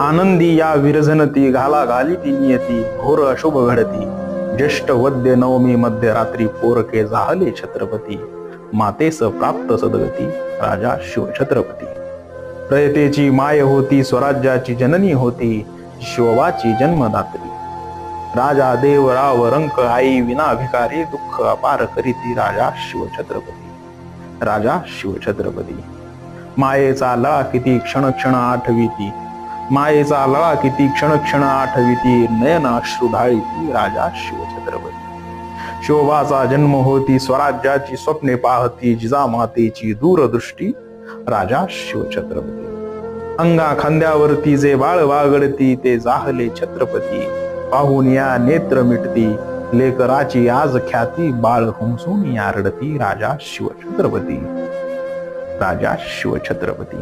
आनंदी या विरजनती घाला घाली ती नियती घोर अशुभ घडती ज्येष्ठ वद्य नवमी मध्यरात्री पोरके जाहले छत्रपती मातेस प्राप्त सदगती राजा शिवछत्रपती. रयतेची माय होती स्वराज्याची जननी होती शिवबाची जन्मदात्री. राजा देव राव रंक आई विना भिकारी दुःख अपार करीती राजा शिवछत्रपती. राजा शिवछत्रपती. मायेचा लळा किती क्षण क्षण आठविती मायेचा लळा किती क्षण क्षण आठविती नयन अश्रू ढाळीती राजा शिवछत्रपती. शिवबाचा जन्म होती स्वराज्याची स्वप्ने पाहती जिजामातेची दूरदृष्टी राजा शिवछत्रपती. अंगा खांद्यावरती जे बाळ वागडती ते जाहले छत्रपती पाहून या नेत्र मिटती लेकराची आज ख्याती बाळ हुमसून या रडती राजा शिवछत्रपती. राजा शिवछत्रपती.